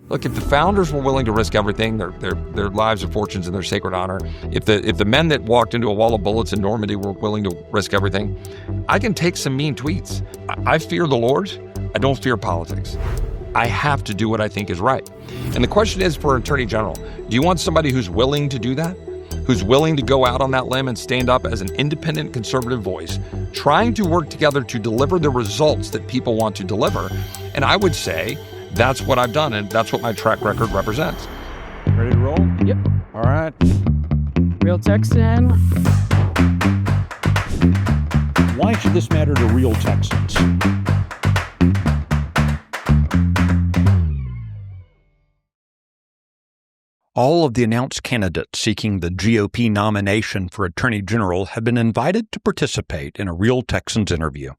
Look, if the founders were willing to risk everything, their lives and fortunes and their sacred honor, if the men that walked into a wall of bullets in Normandy were willing to risk everything, I can take some mean tweets. I fear the Lord. I don't fear politics. I have to do what I think is right. And the question is for Attorney General, do you want somebody who's willing to do that? Who's willing to go out on that limb and stand up as an independent conservative voice, trying to work together to deliver the results that people want to deliver? And I would say that's what I've done, and that's what my track record represents. Ready to roll? Yep. All right. Real Texan. Why should this matter to real Texans? All of the announced candidates seeking the GOP nomination for Attorney General have been invited to participate in a Real Texans interview.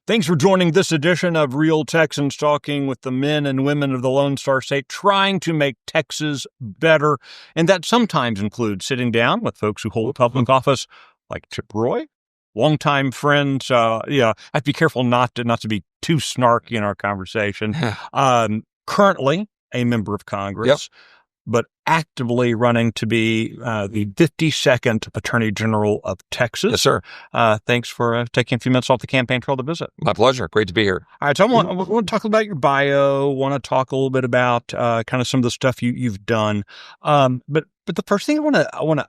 Thanks for joining this edition of Real Texans, talking with the men and women of the Lone Star State, trying to make Texas better. And that sometimes includes sitting down with folks who hold public office, like Chip Roy, longtime friends. I have to be careful not to be too snarky in our conversation. Currently a member of Congress, but actively running to be the 52nd Attorney General of Texas. Yes, sir. Thanks for taking a few minutes off the campaign trail to visit. My pleasure. Great to be here. All right, so I want to talk about your bio, want to talk a little bit about kind of some of the stuff you've done. But the first thing I want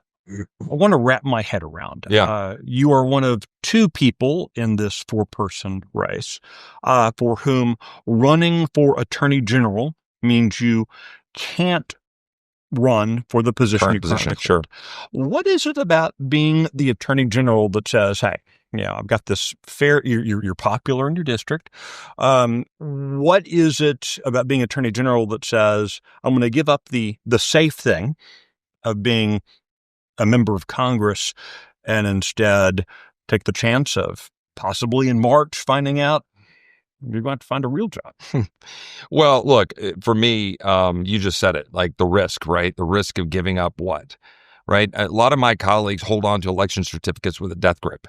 to wrap my head around. You are one of two people in this 4-person race for whom running for Attorney General means you can't run for the position you currently hold. Sure. What is it about being the Attorney General that says, hey, I've got this fair, you're popular in your district. What is it about being Attorney General that says, I'm going to give up the safe thing of being a member of Congress and instead take the chance of possibly in March finding out you're going to have to find a real job? Well, look, for me, you just said it, like the risk, right? The risk of giving up what, right? A lot of my colleagues hold on to election certificates with a death grip.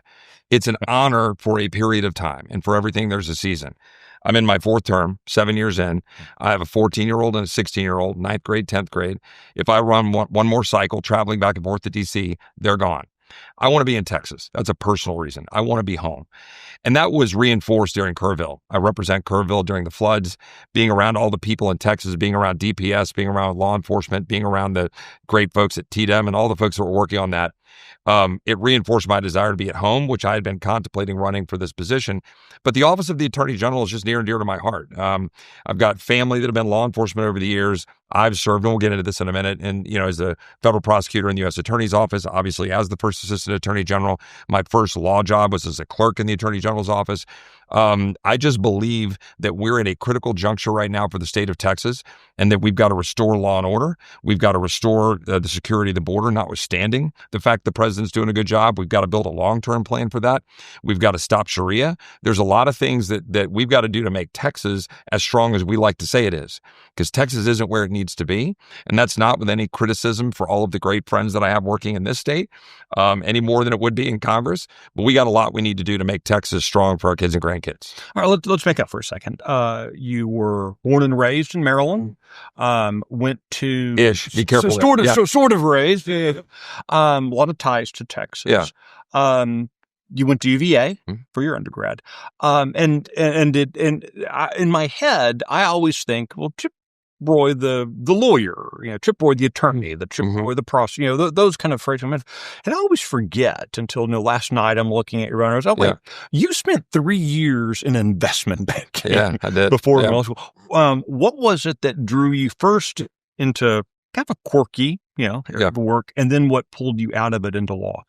It's an honor for a period of time, and for everything, there's a season. I'm in my 4th term, 7 years in. I have a 14-year-old and a 16-year-old, 9th grade, 10th grade. If I run one more cycle traveling back and forth to D.C., they're gone. I want to be in Texas. That's a personal reason. I want to be home. And that was reinforced during Kerrville. I represent Kerrville during the floods, being around all the people in Texas, being around DPS, being around law enforcement, being around the great folks at TDEM and all the folks that were working on that. It reinforced my desire to be at home, which I had been contemplating running for this position. But the office of the Attorney General is just near and dear to my heart. I've got family that have been law enforcement over the years. I've served, and we'll get into this in a minute, and as a federal prosecutor in the U.S. Attorney's Office, obviously as the first Assistant Attorney General. My first law job was as a clerk in the Attorney General's office. I just believe that we're in a critical juncture right now for the state of Texas, and that we've got to restore law and order. We've got to restore the security of the border, notwithstanding the fact the president's doing a good job. We've got to build a long-term plan for that. We've got to stop Sharia. There's a lot of things that we've got to do to make Texas as strong as we like to say it is, because Texas isn't where it needs to be. And that's not with any criticism for all of the great friends that I have working in this state, any more than it would be in Congress. But we got a lot we need to do to make Texas strong for our kids and grandkids. All right, let's make up for a second. You were born and raised in Maryland. Went to Be careful. Sort of raised. A lot of ties to Texas. You went to UVA for your undergrad. In my head, I always think, well, Chip Roy, the lawyer, Chip Roy, the attorney, Chip Roy, the prosecutor, those kind of phrases. And I always forget until last night I'm looking at your run. I was, wait, you spent 3 years in investment banking. Yeah, I did. Before middle school. What was it that drew you first into kind of a quirky, area of work, and then what pulled you out of it into law?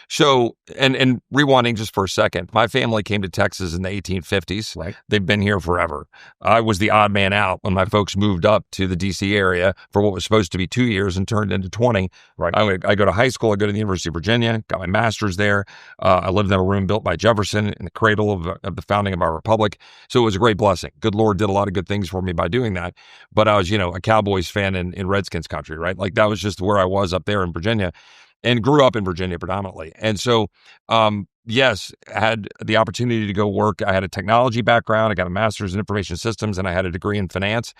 So, and rewinding just for a second, my family came to Texas in the 1850s. Right. They've been here forever. I was the odd man out when my folks moved up to the D.C. area for what was supposed to be 2 years and turned into 20. Right. I go to high school. I go to the University of Virginia, got my master's there. I lived in a room built by Jefferson in the cradle of the founding of our republic. So it was a great blessing. Good Lord did a lot of good things for me by doing that. But I was, a Cowboys fan in Redskins country, right? Like that was just where I was up there in Virginia. And grew up in Virginia predominantly. And so yes, had the opportunity to go work. I had a technology background. I got a master's in information systems, and I had a degree in finance.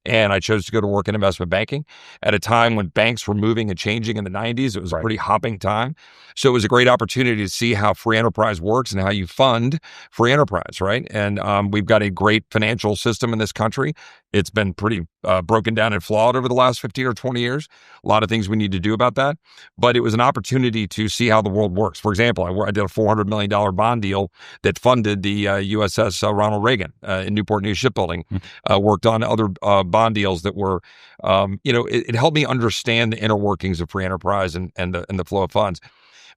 And I chose to go to work in investment banking at a time when banks were moving and changing in the 90s. It was a pretty hopping time. So it was a great opportunity to see how free enterprise works and how you fund free enterprise, right? And we've got a great financial system in this country. It's been pretty broken down and flawed over the last 15 or 20 years. A lot of things we need to do about that. But it was an opportunity to see how the world works. For example, I did a $400 million bond deal that funded the USS Ronald Reagan in Newport News Shipbuilding. Worked on other bond deals that were, it helped me understand the inner workings of free enterprise and the flow of funds.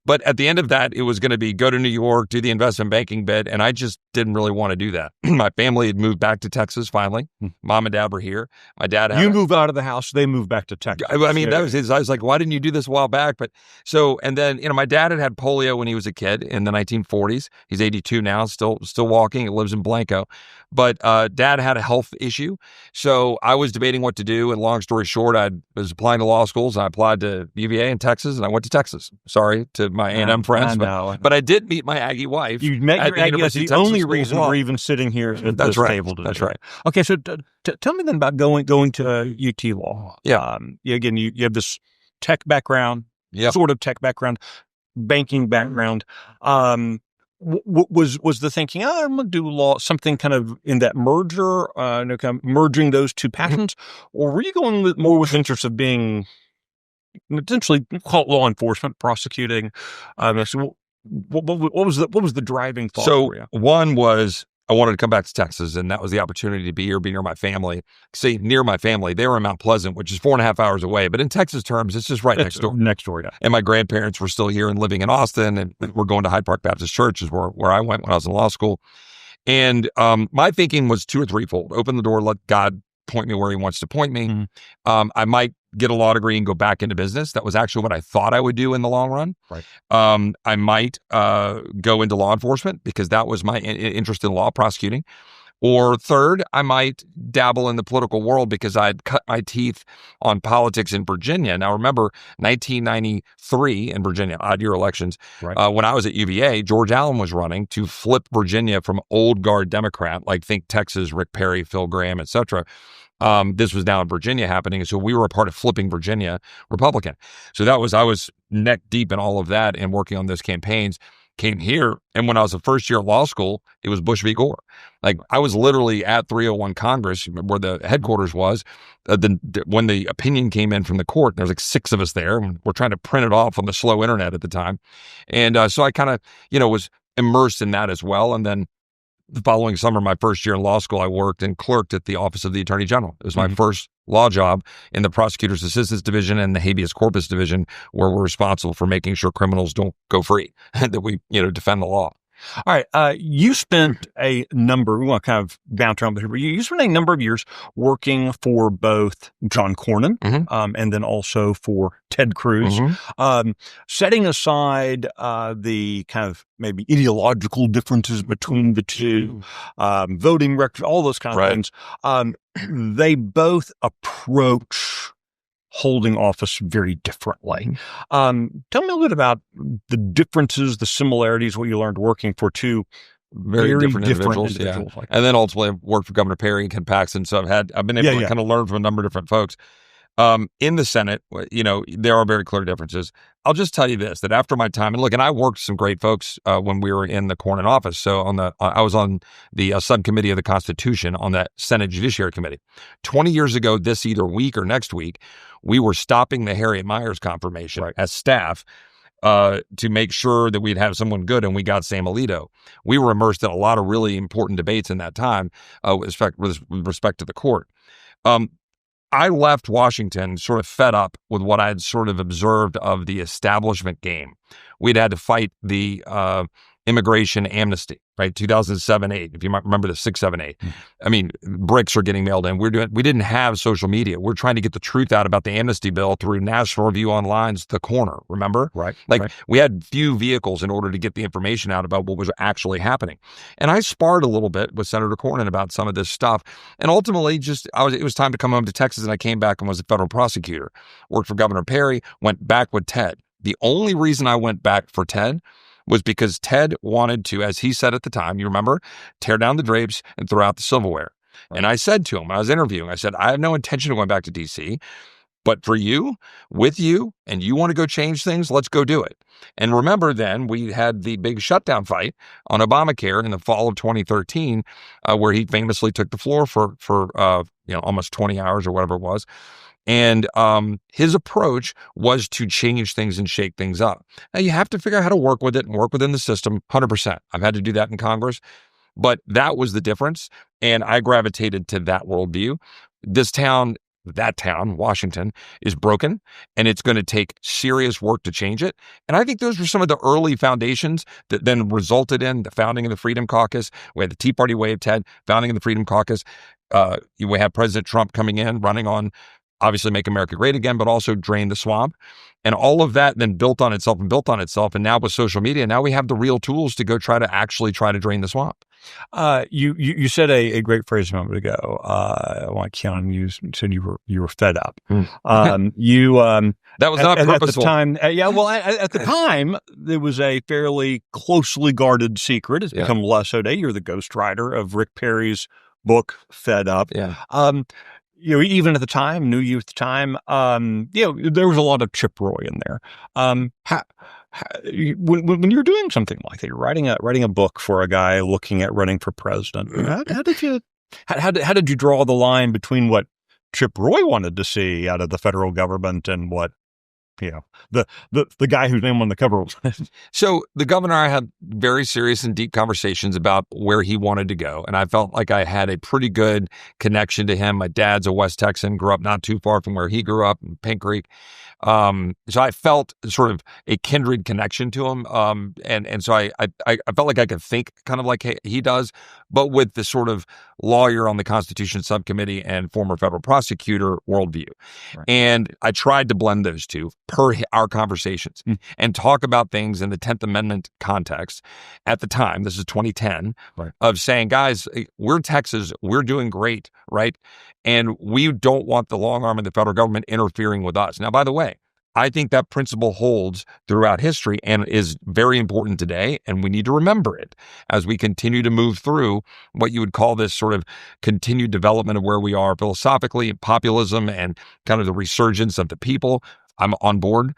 But at the end of that, it was going to be go to New York, do the investment banking bit. And I just didn't really want to do that. My family had moved back to Texas finally. Mom and dad were here. My dad had... You moved out of the house. They moved back to Texas. I mean, that was his... I was like, why didn't you do this a while back? But so, and then, my dad had polio when he was a kid in the 1940s. He's 82 now, still walking. He lives in Blanco. But dad had a health issue. So I was debating what to do. And long story short, I was applying to law schools. I applied to UVA in Texas, and I went to Texas. Sorry to my A&M friends. But I did meet my Aggie wife. You met your Aggie. That's the only reason we're even sitting here at this table today. That's right. Okay, so tell me then about going to UT Law. Yeah. Again, you have this tech background, sort of tech background, banking background. Was the thinking, I'm going to do law, something kind of in that merger, kind of merging those two passions? Or were you going more with interest of being essentially call it law enforcement, prosecuting? So what was the driving thought for you? One was I wanted to come back to Texas, and that was the opportunity to be here, be near my family. See, near my family, they were in Mount Pleasant, which is 4.5 hours away. But in Texas terms, it's just next door. Next door, yeah. And my grandparents were still here and living in Austin, and we're going to Hyde Park Baptist Church is where I went when I was in law school. And my thinking was two or threefold. Open the door, let God point me where he wants to point me. I might get a law degree and go back into business. That was actually what I thought I would do in the long run. Right. I might go into law enforcement because that was my interest in law, prosecuting. Or third, I might dabble in the political world because I'd cut my teeth on politics in Virginia. Now, remember, 1993 in Virginia, odd year elections, when I was at UVA, George Allen was running to flip Virginia from old guard Democrat, like think Texas, Rick Perry, Phil Gramm, et cetera. This was now in Virginia happening. So we were a part of flipping Virginia Republican. So I was neck deep in all of that and working on those campaigns. Came here, and when I was a first year at law school, it was Bush v. Gore. Like I was literally at 301 Congress, where the headquarters was, when the opinion came in from the court. There was like 6 of us there, and we're trying to print it off on the slow internet at the time, and so I kind of, was immersed in that as well. And then the following summer, my first year in law school, I worked and clerked at the Office of the Attorney General. It was my first law job in the Prosecutor's Assistance Division and the Habeas Corpus Division, where we're responsible for making sure criminals don't go free and that we, defend the law. All right. You spent we want to kind of bounce around here, but you spent a number of years working for both John Cornyn and then also for Ted Cruz, setting aside the kind of maybe ideological differences between the two, voting records, all those kind of things. They both approach holding office very differently. Tell me a little bit about the differences, the similarities, what you learned working for two very different individuals. Yeah. And then ultimately I've worked for Governor Perry and Ken Paxton. So I've been able to kind of learn from a number of different folks. In the Senate, there are very clear differences. I'll just tell you this, that after my time, and I worked with some great folks when we were in the Cornyn office. So I was on the subcommittee of the Constitution on that Senate Judiciary Committee. 20 years ago, this either week or next week, we were stopping the Harriet Miers confirmation as staff to make sure that we'd have someone good, and we got Sam Alito. We were immersed in a lot of really important debates in that time with respect to the court. I left Washington sort of fed up with what I had sort of observed of the establishment game. We'd had to fight the immigration amnesty, right? 2007-8, if you might remember the 6-7-8. I mean, bricks are getting mailed in. We didn't have social media. We're trying to get the truth out about the amnesty bill through National Review Online's The Corner, remember? We had few vehicles in order to get the information out about what was actually happening. And I sparred a little bit with Senator Cornyn about some of this stuff. And ultimately, it was time to come home to Texas, and I came back and was a federal prosecutor. Worked for Governor Perry, went back with Ted. The only reason I went back for Ted was because Ted wanted to, as he said at the time, you remember, tear down the drapes and throw out the silverware. Right. And I said to him, when I was interviewing, I said, I have no intention of going back to D.C., but for you, with you, and you want to go change things, let's go do it. And remember then, we had the big shutdown fight on Obamacare in the fall of 2013, where he famously took the floor for almost 20 hours or whatever it was. And his approach was to change things and shake things up. Now, you have to figure out how to work with it and work within the system, 100%. I've had to do that in Congress. But that was the difference, and I gravitated to that worldview. That town, Washington, is broken, and it's going to take serious work to change it. And I think those were some of the early foundations that then resulted in the founding of the Freedom Caucus. We had the Tea Party wave, Ted, founding of the Freedom Caucus. We have President Trump coming in, running on, obviously, Make America Great Again, but also Drain the Swamp. And all of that then built on itself. And now with social media, now we have the real tools to go try to drain the swamp. You said a great phrase a moment ago. Ken, you said you were fed up. That was not purposeful. At the time, at the time, there was a fairly closely guarded secret. It's become less so today. You're the ghostwriter of Rick Perry's book, Fed Up. Yeah. Even at the time, knew you at the time, there was a lot of Chip Roy in there. When you're doing something like that, you're writing a book for a guy looking at running for president. How did you draw the line between what Chip Roy wanted to see out of the federal government and what the guy whose name on the cover was? So the governor, I had very serious and deep conversations about where he wanted to go. And I felt like I had a pretty good connection to him. My dad's a West Texan, grew up not too far from where he grew up in Pink Creek. So I felt sort of a kindred connection to him. And so I felt like I could think kind of like he does, but with the sort of lawyer on the Constitution Subcommittee and former federal prosecutor worldview. Right. And I tried to blend those two per our conversations and talk about things in the 10th Amendment context at the time. This is 2010, right, of saying, guys, we're Texas, we're doing great, right? And we don't want the long arm of the federal government interfering with us. Now, by the way, I think that principle holds throughout history and is very important today, and we need to remember it as we continue to move through what you would call this sort of continued development of where we are philosophically, populism, and kind of the resurgence of the people. I'm on board,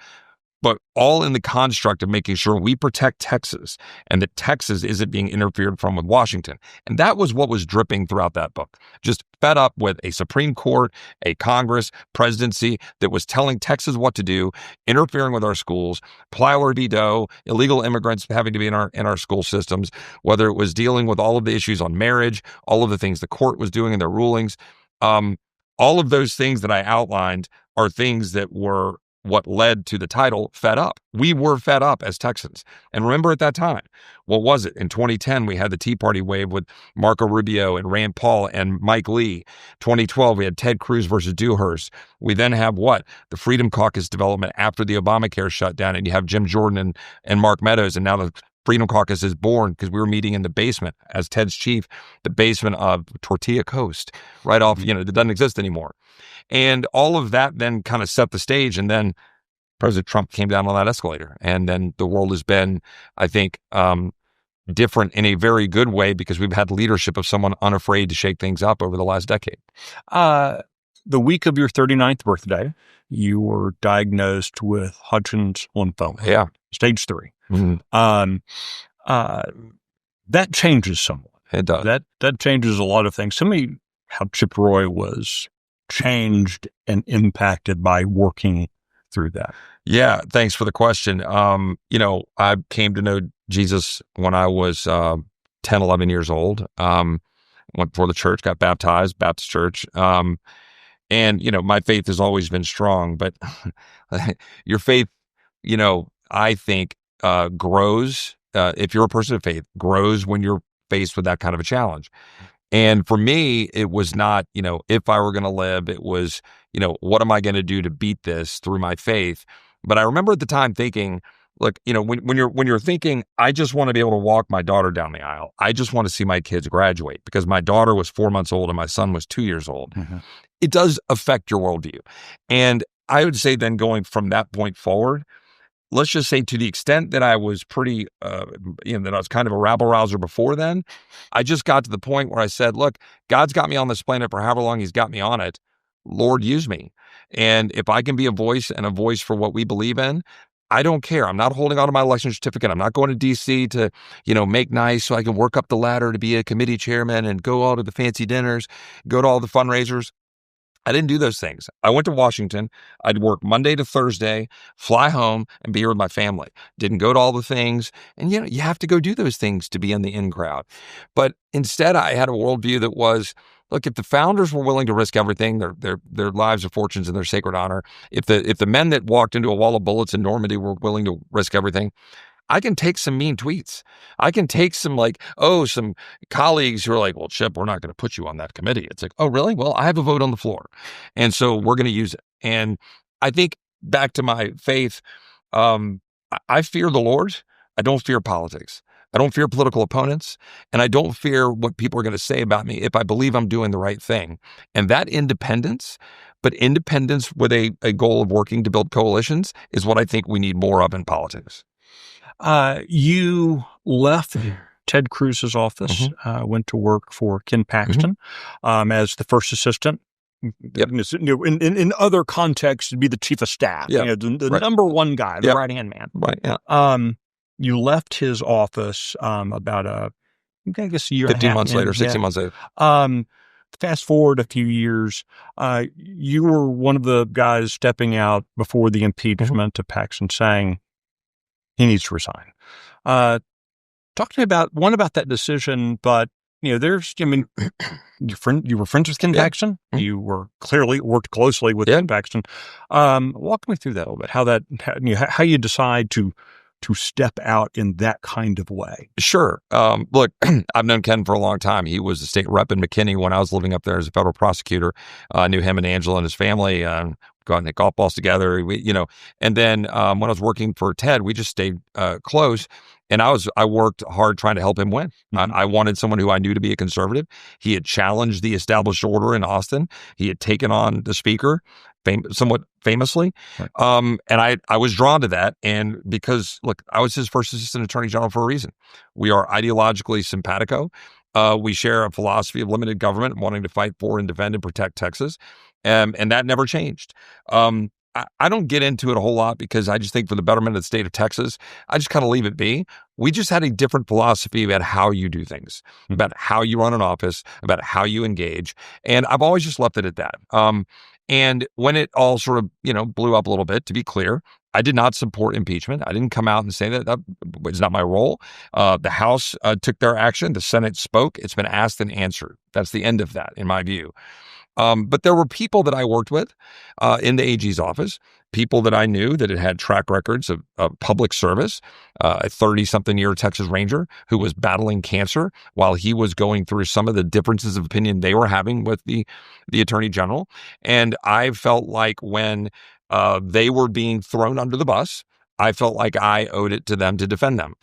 but all in the construct of making sure we protect Texas and that Texas isn't being interfered from with Washington. And that was what was dripping throughout that book. Just fed up with a Supreme Court, a Congress, presidency that was telling Texas what to do, interfering with our schools, Plyler v. Doe, illegal immigrants having to be in our school systems, whether it was dealing with all of the issues on marriage, all of the things the court was doing in their rulings. All of those things that I outlined are things that were what led to the title, Fed Up. We were fed up as Texans. And remember at that time, what was it? In 2010, we had the Tea Party wave with Marco Rubio and Rand Paul and Mike Lee. 2012, we had Ted Cruz versus Dewhurst. We then have what? The Freedom Caucus development after the Obamacare shutdown, and you have Jim Jordan and Mark Meadows, and now the Freedom Caucus is born because we were meeting in the basement as Ted's chief, the basement of Tortilla Coast, right off, that doesn't exist anymore. And all of that then kind of set the stage. And then President Trump came down on that escalator. And then the world has been, I think, different in a very good way because we've had leadership of someone unafraid to shake things up over the last decade. The week of your 39th birthday, you were diagnosed with Hodgkin's lymphoma. Yeah. Stage 3. Mm-hmm. That changes somewhat. It does. That changes a lot of things. Tell me how Chip Roy was changed and impacted by working through that. Yeah, thanks for the question. I came to know Jesus when I was 10, 11 years old. Went for the church, got baptized, Baptist church. And my faith has always been strong, but your faith, I think grows, if you're a person of faith, grows when you're faced with that kind of a challenge. And for me, it was not, if I were going to live, it was, what am I going to do to beat this through my faith? But I remember at the time thinking, look, when you're thinking, I just want to be able to walk my daughter down the aisle. I just want to see my kids graduate because my daughter was 4 months old and my son was 2 years old. Mm-hmm. It does affect your worldview. And I would say then going from that point forward, let's just say to the extent that I was pretty, that I was kind of a rabble rouser before then, I just got to the point where I said, look, God's got me on this planet for however long he's got me on it. Lord, use me. And if I can be a voice for what we believe in, I don't care. I'm not holding on to my election certificate. I'm not going to D.C. to, make nice so I can work up the ladder to be a committee chairman and go all to the fancy dinners, go to all the fundraisers. I didn't do those things. I went to Washington. I'd work Monday to Thursday, fly home, and be here with my family. Didn't go to all the things. And, you have to go do those things to be in the in crowd. But instead, I had a worldview that was, look, if the founders were willing to risk everything, their lives, their fortunes, and their sacred honor, if the men that walked into a wall of bullets in Normandy were willing to risk everything, I can take some mean tweets. I can take some some colleagues who are like, well, Chip, we're not going to put you on that committee. It's like, oh, really? Well, I have a vote on the floor. And so we're going to use it. And I think back to my faith, I fear the Lord. I don't fear politics. I don't fear political opponents. And I don't fear what people are going to say about me if I believe I'm doing the right thing. And that independence, but independence with a goal of working to build coalitions, is what I think we need more of in politics. You left Ted Cruz's office, went to work for Ken Paxton as the first assistant. Yep. In other contexts, to be the chief of staff, the number one guy, the right-hand man. Right, yeah. You left his office about a year 15 months later, 16 months later. Fast forward a few years, you were one of the guys stepping out before the impeachment of Paxton saying, he needs to resign. Talk to me about that decision, but you were friends with Ken Paxton. You worked closely with Ken Paxton. Walk me through that a little bit. How you decide to step out in that kind of way. Sure. Look, I've known Ken for a long time. He was a state rep in McKinney when I was living up there as a federal prosecutor. I knew him and Angela and his family. Go out and hit golf balls together. And then when I was working for Ted, we just stayed close. And I worked hard trying to help him win. I wanted someone who I knew to be a conservative. He had challenged the established order in Austin. He had taken on the speaker, somewhat famously. Right. And I was drawn to that. And because, look, I was his first assistant attorney general for a reason. We are ideologically simpatico. We share a philosophy of limited government, wanting to fight for and defend and protect Texas. And that never changed. I don't get into it a whole lot because I just think for the betterment of the state of Texas, I just kind of leave it be. We just had a different philosophy about how you do things, about how you run an office, about how you engage. And I've always just left it at that. And when it all sort of, blew up a little bit, to be clear, I did not support impeachment. I didn't come out and say that was not my role. The House took their action. The Senate spoke. It's been asked and answered. That's the end of that, in my view. But there were people that I worked with in the AG's office, people that I knew that had track records of public service, a 30-something-year Texas Ranger who was battling cancer while he was going through some of the differences of opinion they were having with the Attorney General. And I felt like when they were being thrown under the bus, I felt like I owed it to them to defend them.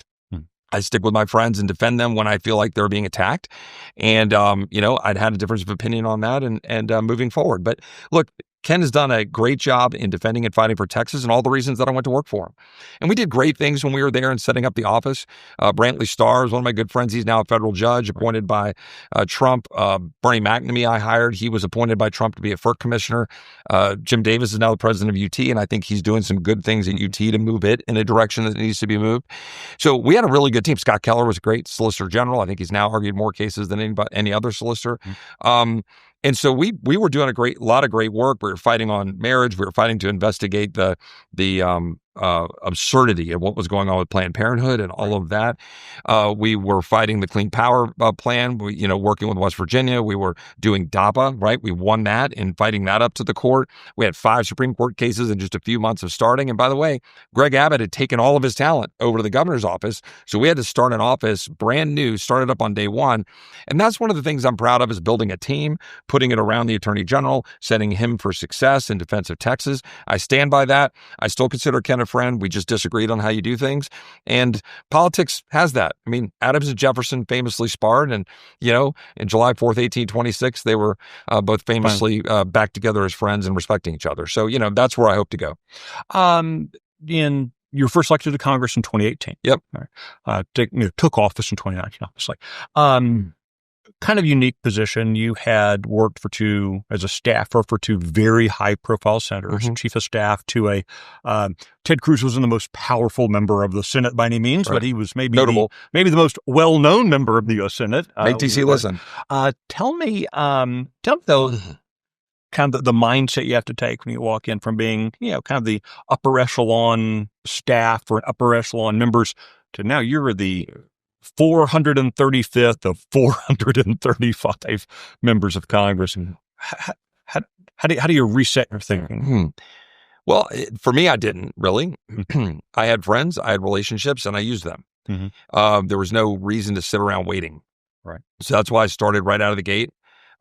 I stick with my friends and defend them when I feel like they're being attacked. And, I'd had a difference of opinion on that and moving forward. But look, Ken has done a great job in defending and fighting for Texas and all the reasons that I went to work for him. And we did great things when we were there and setting up the office. Brantley Starr is one of my good friends. He's now a federal judge appointed by Trump. Bernie McNamee I hired. He was appointed by Trump to be a FERC commissioner. Jim Davis is now the president of UT, and I think he's doing some good things at UT to move it in a direction that needs to be moved. So we had a really good team. Scott Keller was a great Solicitor General. I think he's now argued more cases than any other solicitor. And so we were doing a lot of great work. We were fighting on marriage. We were fighting to investigate the absurdity of what was going on with Planned Parenthood and all of that. We were fighting the Clean Power Plan. Working with West Virginia. We were doing DAPA, right? We won that and fighting that up to the court. We had 5 Supreme Court cases in just a few months of starting. And by the way, Greg Abbott had taken all of his talent over to the governor's office. So we had to start an office brand new, started up on day one. And that's one of the things I'm proud of, is building a team, putting it around the Attorney General, setting him for success in defense of Texas. I stand by that. I still consider Ken a friend. We just disagreed on how you do things. And politics has that. I mean, Adams and Jefferson famously sparred. And, in July 4th, 1826, they were both famously back together as friends and respecting each other. So, that's where I hope to go. In you were first elected to Congress in 2018. Yep. Took office in 2019, obviously. Kind of unique position. You had worked as a staffer for two very high-profile senators, chief of staff to a Ted Cruz wasn't the most powerful member of the Senate by any means, but he was maybe notable, maybe the most well-known member of the U.S. Senate. Make TC listen. Tell me though, kind of the mindset you have to take when you walk in from being, kind of the upper echelon staff or upper echelon members to now you're the 435th of 435 members of Congress. How do you reset your thinking? Well, for me, I didn't really. I had friends, I had relationships, and I used them. There was no reason to sit around waiting. Right. So that's why I started right out of the gate.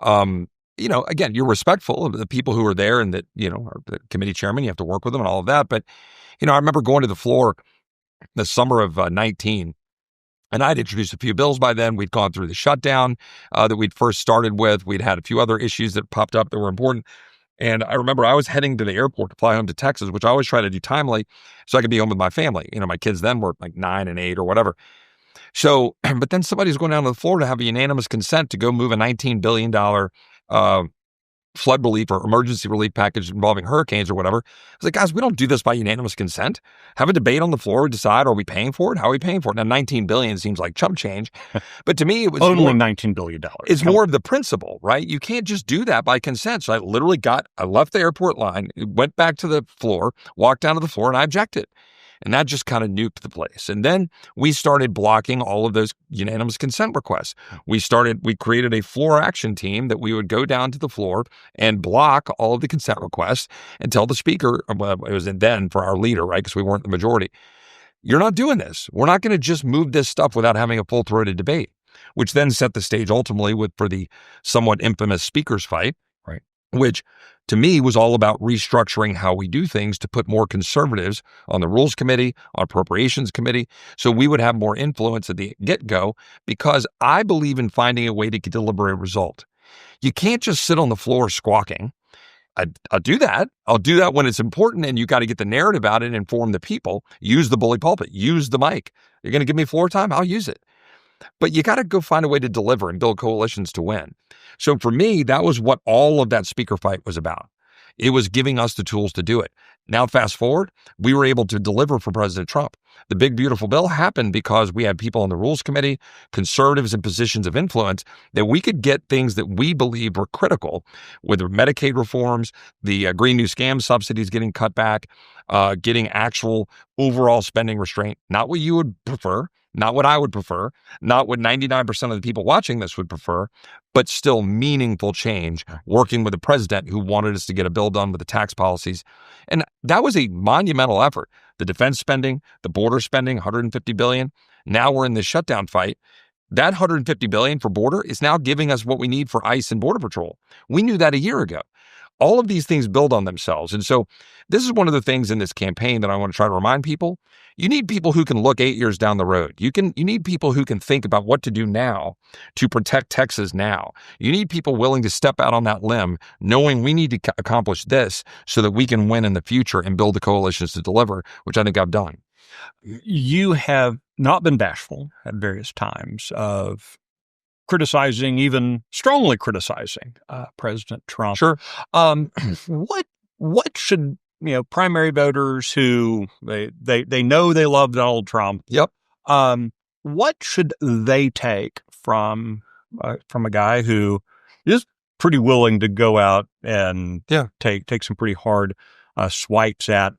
Again, you're respectful of the people who are there and that, are the committee chairman, you have to work with them and all of that. But, I remember going to the floor the summer of 19, and I'd introduced a few bills by then. We'd gone through the shutdown that we'd first started with. We'd had a few other issues that popped up that were important. And I remember I was heading to the airport to fly home to Texas, which I always try to do timely so I could be home with my family. My kids then were like 9 and 8 or whatever. So, but then somebody's going down to the floor to have a unanimous consent to go move a $19 billion flood relief or emergency relief package involving hurricanes or whatever. I was like, guys, we don't do this by unanimous consent. Have a debate on the floor, decide, are we paying for it? How are we paying for it? Now, $19 billion seems like chump change, but to me, it was only $19 billion. It's more of the principle, right? You can't just do that by consent. So I left the airport line, went back to the floor, walked down to the floor, and I objected. And that just kind of nuked the place. And then we started blocking all of those unanimous consent requests. We created a floor action team that we would go down to the floor and block all of the consent requests and tell the speaker, well, it was then for our leader, right? Because we weren't the majority. You're not doing this. We're not going to just move this stuff without having a full-throated debate, which then set the stage ultimately for the somewhat infamous speakers fight, right? Which to me was all about restructuring how we do things to put more conservatives on the Rules Committee, on Appropriations Committee, so we would have more influence at the get-go, because I believe in finding a way to deliver a result. You can't just sit on the floor squawking. I'll do that. I'll do that when it's important, and you got to get the narrative out and inform the people. Use the bully pulpit. Use the mic. You're going to give me floor time? I'll use it. But you got to go find a way to deliver and build coalitions to win. So for me, that was what all of that speaker fight was about. It was giving us the tools to do it. Now, fast forward, we were able to deliver for President Trump. The big, beautiful bill happened because we had people on the Rules Committee, conservatives in positions of influence, that we could get things that we believed were critical, with Medicaid reforms, the Green New Scam subsidies getting cut back, getting actual overall spending restraint, not what you would prefer, not what I would prefer, not what 99% of the people watching this would prefer, but still meaningful change, working with the president who wanted us to get a bill done with the tax policies. And that was a monumental effort. The defense spending, the border spending, $150 billion. Now we're in this shutdown fight. That $150 billion for border is now giving us what we need for ICE and Border Patrol. We knew that a year ago. All of these things build on themselves. And so this is one of the things in this campaign that I want to try to remind people. You need people who can look 8 years down the road. You need people who can think about what to do now to protect Texas now. You need people willing to step out on that limb, knowing we need to accomplish this so that we can win in the future and build the coalitions to deliver, which I think I've done. You have not been bashful at various times of criticizing, even strongly criticizing President Trump. Sure. What should primary voters who they know they love Donald Trump? Yep. What should they take from a guy who is pretty willing to go out and take some pretty hard swipes at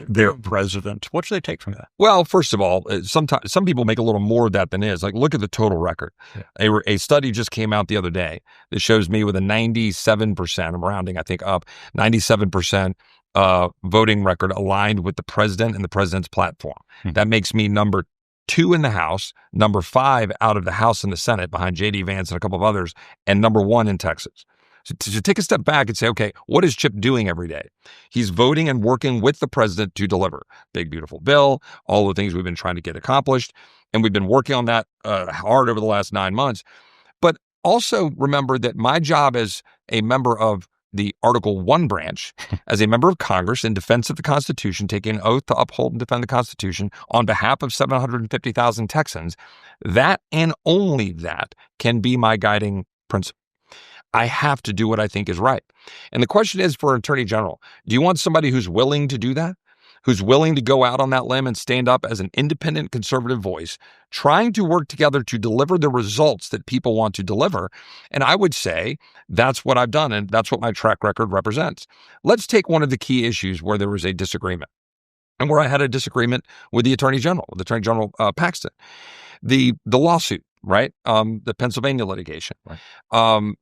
their president? What should they take from that? Well, first of all, sometimes some people make a little more of that than is. Like, look at the total record. Yeah. A study just came out the other day that shows me with a 97%, I'm rounding, I think up, 97% voting record aligned with the president and the president's platform. Mm-hmm. That makes me number 2 in the House, number 5 out of the House and the Senate behind J.D. Vance and a couple of others, and number 1 in Texas. So to take a step back and say, okay, what is Chip doing every day? He's voting and working with the president to deliver. Big, beautiful bill, all the things we've been trying to get accomplished. And we've been working on that hard over the last 9 months. But also remember that my job as a member of the Article 1 branch as a member of Congress in defense of the Constitution, taking an oath to uphold and defend the Constitution on behalf of 750,000 Texans, that and only that can be my guiding principle. I have to do what I think is right. And the question is for Attorney General, do you want somebody who's willing to do that? Who's willing to go out on that limb and stand up as an independent conservative voice, trying to work together to deliver the results that people want to deliver? And I would say that's what I've done, and that's what my track record represents. Let's take one of the key issues where there was a disagreement, and where I had a disagreement with the Attorney General, Paxton. The lawsuit, right? The Pennsylvania litigation. Right.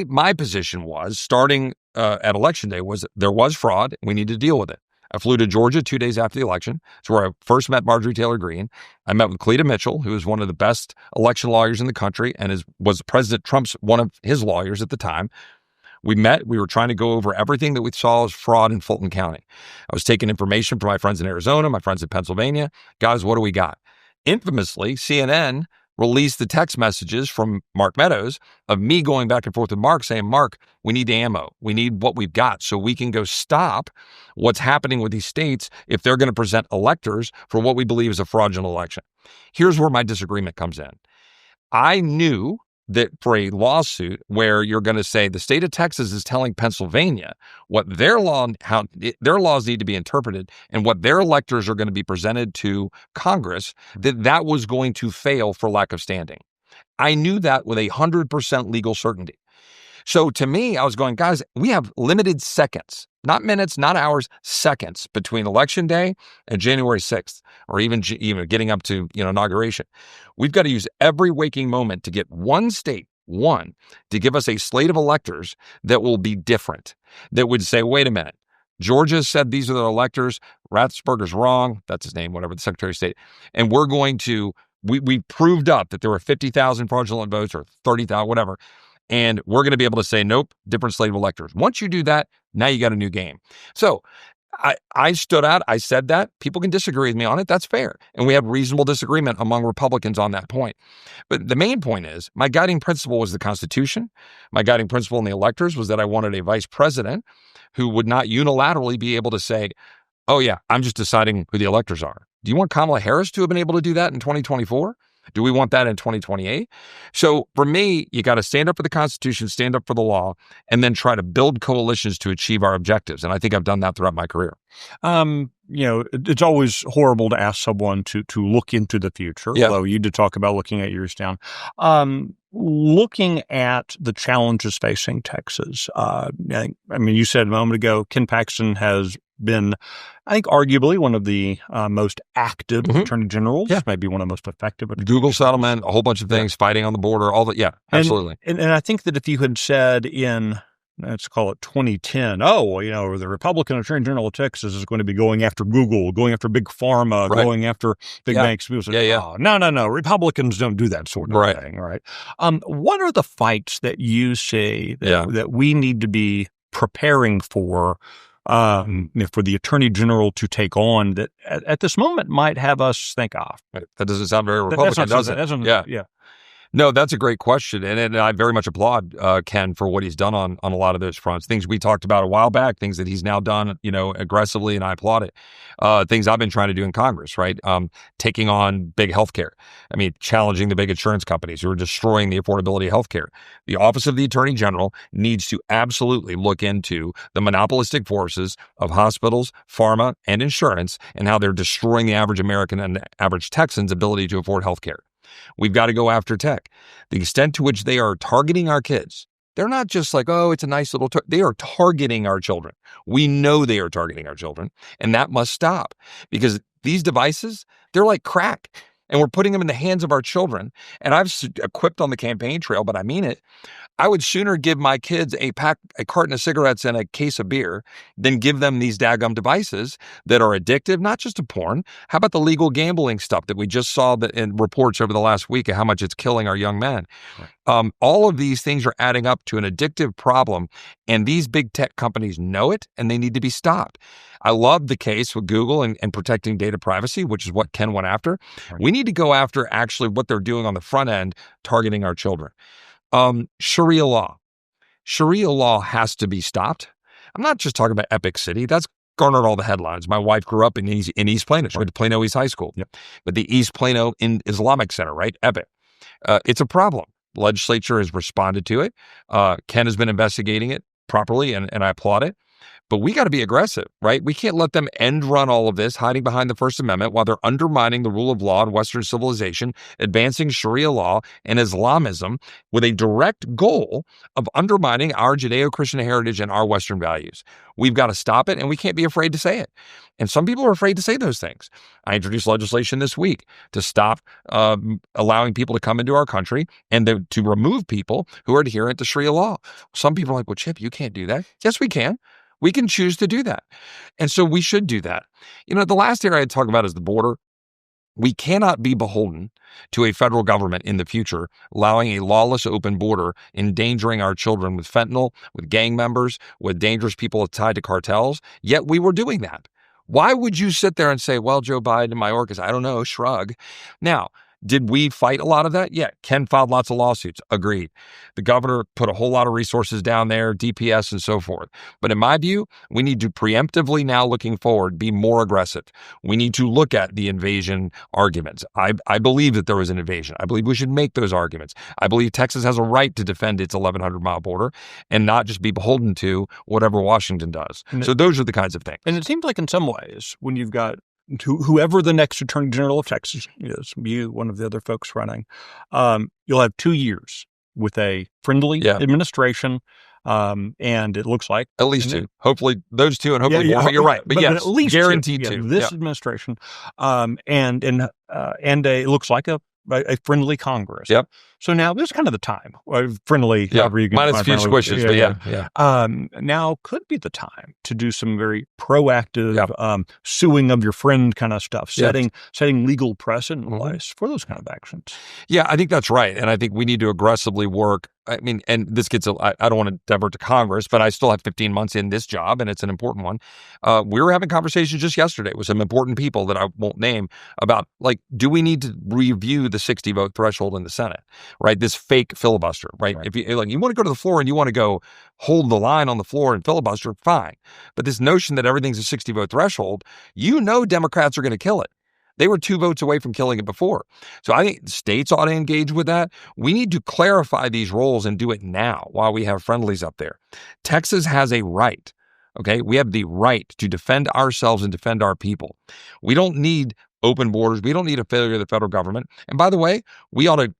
My position was, starting at Election Day, was there was fraud. We need to deal with it. I flew to Georgia 2 days after the election. It's where I first met Marjorie Taylor Greene. I met with Cleta Mitchell, who is one of the best election lawyers in the country and was President Trump's one of his lawyers at the time. We met. We were trying to go over everything that we saw as fraud in Fulton County. I was taking information from my friends in Arizona, my friends in Pennsylvania. Guys, what do we got? Infamously, CNN released the text messages from Mark Meadows of me going back and forth with Mark saying, Mark, we need ammo. We need what we've got so we can go stop what's happening with these states if they're going to present electors for what we believe is a fraudulent election. Here's where my disagreement comes in. I knew that for a lawsuit where you're going to say the state of Texas is telling Pennsylvania what how their laws need to be interpreted and what their electors are going to be presented to Congress, that was going to fail for lack of standing. I knew that with 100% legal certainty. So to me, I was going, guys, we have limited seconds, not minutes, not hours, seconds between Election Day and January 6th, or even getting up to inauguration. We've got to use every waking moment to get one state, to give us a slate of electors that will be different, that would say, wait a minute, Georgia said these are their electors, Rathsperger's wrong, that's his name, whatever, the Secretary of State, and we're going to, we proved up that there were 50,000 fraudulent votes or 30,000, whatever. And we're going to be able to say, nope, different slate of electors. Once you do that, now you got a new game. So I stood out. I said that. People can disagree with me on it. That's fair. And we have reasonable disagreement among Republicans on that point. But the main point is my guiding principle was the Constitution. My guiding principle in the electors was that I wanted a vice president who would not unilaterally be able to say, oh, yeah, I'm just deciding who the electors are. Do you want Kamala Harris to have been able to do that in 2024? Do we want that in 2028? So for me, you got to stand up for the Constitution, stand up for the law, and then try to build coalitions to achieve our objectives. And I think I've done that throughout my career. It's always horrible to ask someone to look into the future, although you did talk about looking at years down. Looking at the challenges facing Texas, you said a moment ago, Ken Paxton has been, I think, arguably one of the most active attorney generals, maybe one of the most effective. Google settlement, a whole bunch of things, fighting on the border, all that. Yeah, absolutely. And I think that if you had said in, let's call it 2010, the Republican Attorney General of Texas is going to be going after Google, going after big pharma, going after big banks. People say, oh, no, Republicans don't do that sort of thing, right? What are the fights that you see that we need to be preparing for the Attorney General to take on that at this moment might have us think, that doesn't sound very Republican, does it? Yeah. No, that's a great question. And I very much applaud Ken for what he's done on a lot of those fronts. Things we talked about a while back, things that he's now done, aggressively, and I applaud it. Things I've been trying to do in Congress, right? Taking on big healthcare. Challenging the big insurance companies who are destroying the affordability of healthcare. The Office of the Attorney General needs to absolutely look into the monopolistic forces of hospitals, pharma, and insurance, and how they're destroying the average American and the average Texan's ability to afford healthcare. We've got to go after tech. The extent to which they are targeting our kids, they're not just like, oh, it's a nice little, they are targeting our children. We know they are targeting our children, and that must stop because these devices, they're like crack, and we're putting them in the hands of our children. And I've equipped on the campaign trail, but I mean it. I would sooner give my kids a carton of cigarettes and a case of beer than give them these daggum devices that are addictive, not just to porn. How about the legal gambling stuff that we just saw in reports over the last week of how much it's killing our young men? Right. All of these things are adding up to an addictive problem, and these big tech companies know it, and they need to be stopped. I love the case with Google and protecting data privacy, which is what Ken went after. Right. We need to go after actually what they're doing on the front end, targeting our children. Sharia law. Sharia law has to be stopped. I'm not just talking about Epic City. That's garnered all the headlines. My wife grew up in East Plano. She went to Plano East High School. Yep. But the East Plano Islamic Center, right? Epic. It's a problem. The legislature has responded to it. Ken has been investigating it properly, and I applaud it. But we got to be aggressive, right? We can't let them end run all of this, hiding behind the First Amendment while they're undermining the rule of law and Western civilization, advancing Sharia law and Islamism with a direct goal of undermining our Judeo-Christian heritage and our Western values. We've got to stop it, and we can't be afraid to say it. And some people are afraid to say those things. I introduced legislation this week to stop allowing people to come into our country and to remove people who are adherent to Sharia law. Some people are like, well, Chip, you can't do that. Yes, we can. We can choose to do that. And so we should do that. The last area I'd talk about is the border. We cannot be beholden to a federal government in the future, allowing a lawless open border, endangering our children with fentanyl, with gang members, with dangerous people tied to cartels. Yet we were doing that. Why would you sit there and say, well, Joe Biden and Mayorkas, I don't know, shrug. Now, did we fight a lot of that? Yeah. Ken filed lots of lawsuits. Agreed. The governor put a whole lot of resources down there, DPS and so forth. But in my view, we need to preemptively now, looking forward, be more aggressive. We need to look at the invasion arguments. I believe that there was an invasion. I believe we should make those arguments. I believe Texas has a right to defend its 1,100-mile border and not just be beholden to whatever Washington does. So those are the kinds of things. And it seems like in some ways, when you've got whoever the next Attorney General of Texas is, you, one of the other folks running, you'll have 2 years with a friendly administration, and it looks like at least two. Hopefully those two, and hopefully more. You're right, but yes, at least guaranteed two. This administration, and it looks like a friendly Congress. Yep. So now this is kind of the time, friendly, however you can minus a few squishes, but yeah. Now could be the time to do some very proactive suing of your friend kind of stuff, setting legal precedent in place for those kind of actions. Yeah, I think that's right. And I think we need to aggressively work. I mean, and this gets, I don't want to divert to Congress, but I still have 15 months in this job, and it's an important one. We were having conversations just yesterday with some important people that I won't name about, like, do we need to review the 60 vote threshold in the Senate, right? This fake filibuster, right? If you want to go to the floor and you want to go hold the line on the floor and filibuster, fine. But this notion that everything's a 60 vote threshold, Democrats are going to kill it. They were 2 votes away from killing it before. So I think states ought to engage with that. We need to clarify these roles and do it now while we have friendlies up there. Texas has a right. Okay, we have the right to defend ourselves and defend our people. We don't need open borders. We don't need a failure of the federal government. And by the way, we ought to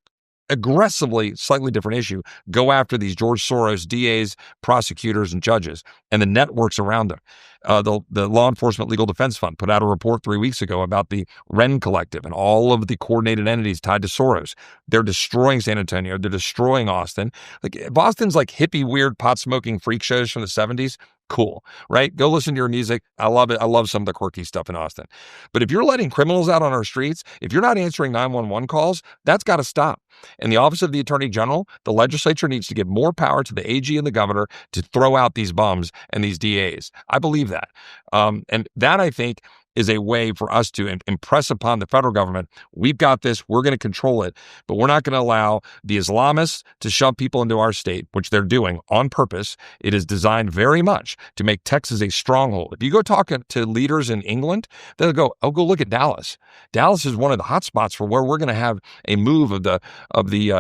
aggressively, slightly different issue, go after these George Soros DAs, prosecutors, and judges, and the networks around them. The Law Enforcement Legal Defense Fund put out a report 3 weeks ago about the Wren Collective and all of the coordinated entities tied to Soros. They're destroying San Antonio. They're destroying Austin. Like, Boston's like hippie, weird, pot-smoking freak shows from the 70s. Cool, right? Go listen to your music. I love it. I love some of the quirky stuff in Austin. But if you're letting criminals out on our streets, if you're not answering 911 calls, that's got to stop. And the Office of the Attorney General, the legislature needs to give more power to the AG and the governor to throw out these bums and these DAs. I believe that. And that, I think, is a way for us to impress upon the federal government, we've got this, we're going to control it, but we're not going to allow the Islamists to shove people into our state, which they're doing on purpose. It is designed very much to make Texas a stronghold. If you go talk to leaders in England, they'll go, oh, go look at Dallas. Dallas is one of the hot spots for where we're going to have a move of the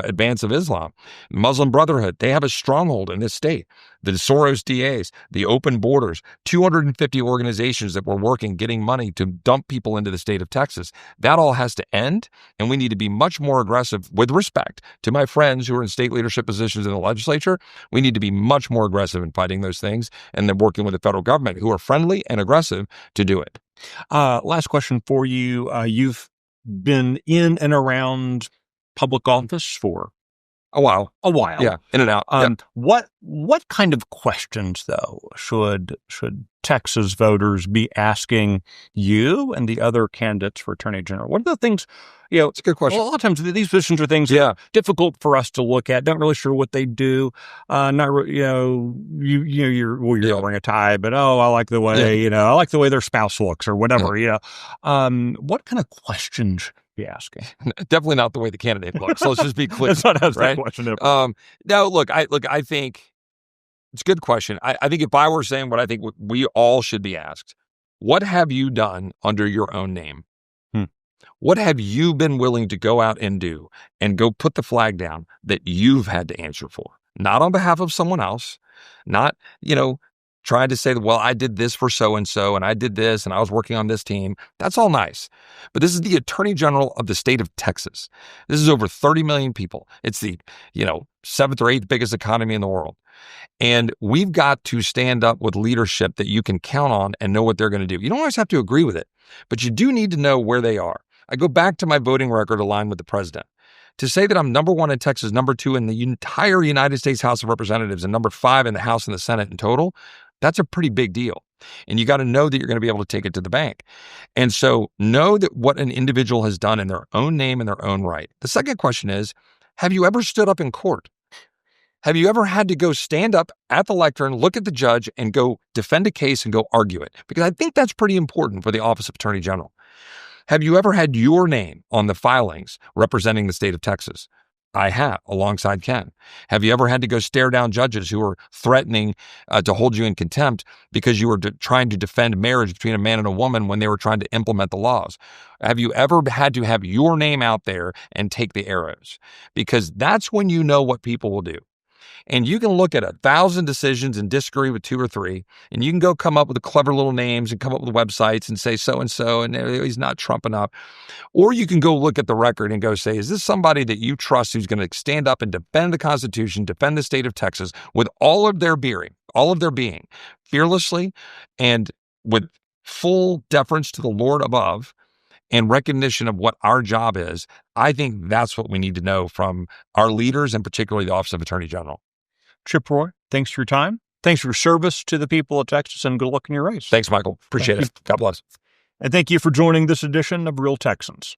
advance of Islam. Muslim Brotherhood, they have a stronghold in this state. The Soros DAs, the open borders, 250 organizations that were working, getting money to dump people into the state of Texas. That all has to end, and we need to be much more aggressive with respect to my friends who are in state leadership positions in the legislature. We need to be much more aggressive in fighting those things and then working with the federal government who are friendly and aggressive to do it. Last question for you. You've been in and around public office for a while. Yeah, in and out. What kind of questions, though, should Texas voters be asking you and the other candidates for Attorney General? What are the things, it's a good question. A lot of times these positions are things that are difficult for us to look at. Not really sure what they do. You're wearing a tie, but I like the way, I like the way their spouse looks or whatever. What kind of questions be asking? Definitely not the way the candidate looks. Let's just be clear. That's not right? That question. No, look, I think It's a good question. I think if I were saying what I think we all should be asked, what have you done under your own name? What have you been willing to go out and do and go put the flag down that you've had to answer for? Not on behalf of someone else, not, trying to say, well, I did this for so-and-so and I did this and I was working on this team. That's all nice. But this is the Attorney General of the state of Texas. This is over 30 million people. It's the, 7th or 8th biggest economy in the world. And we've got to stand up with leadership that you can count on and know what they're going to do. You don't always have to agree with it, but you do need to know where they are. I go back to my voting record aligned with the president. To say that I'm number 1 in Texas, number 2 in the entire United States House of Representatives, and number 5 in the House and the Senate in total, that's a pretty big deal. And you got to know that you're going to be able to take it to the bank. And so know that what an individual has done in their own name and their own right. The second question is, have you ever stood up in court? Have you ever had to go stand up at the lectern, look at the judge, and go defend a case and go argue it? Because I think that's pretty important for the Office of Attorney General. Have you ever had your name on the filings representing the state of Texas? I have, alongside Ken. Have you ever had to go stare down judges who were threatening to hold you in contempt because you were trying to defend marriage between a man and a woman when they were trying to implement the laws? Have you ever had to have your name out there and take the arrows? Because that's when you know what people will do. And you can look at 1,000 decisions and disagree with 2 or 3, and you can go come up with clever little names and come up with websites and say so-and-so, and he's not Trump enough. Or you can go look at the record and go say, is this somebody that you trust who's going to stand up and defend the Constitution, defend the state of Texas with all of their being, fearlessly and with full deference to the Lord above and recognition of what our job is? I think that's what we need to know from our leaders, and particularly the Office of Attorney General. Chip Roy, thanks for your time. Thanks for your service to the people of Texas, and good luck in your race. Thanks, Michael. Appreciate it. God bless. And thank you for joining this edition of Real Texans.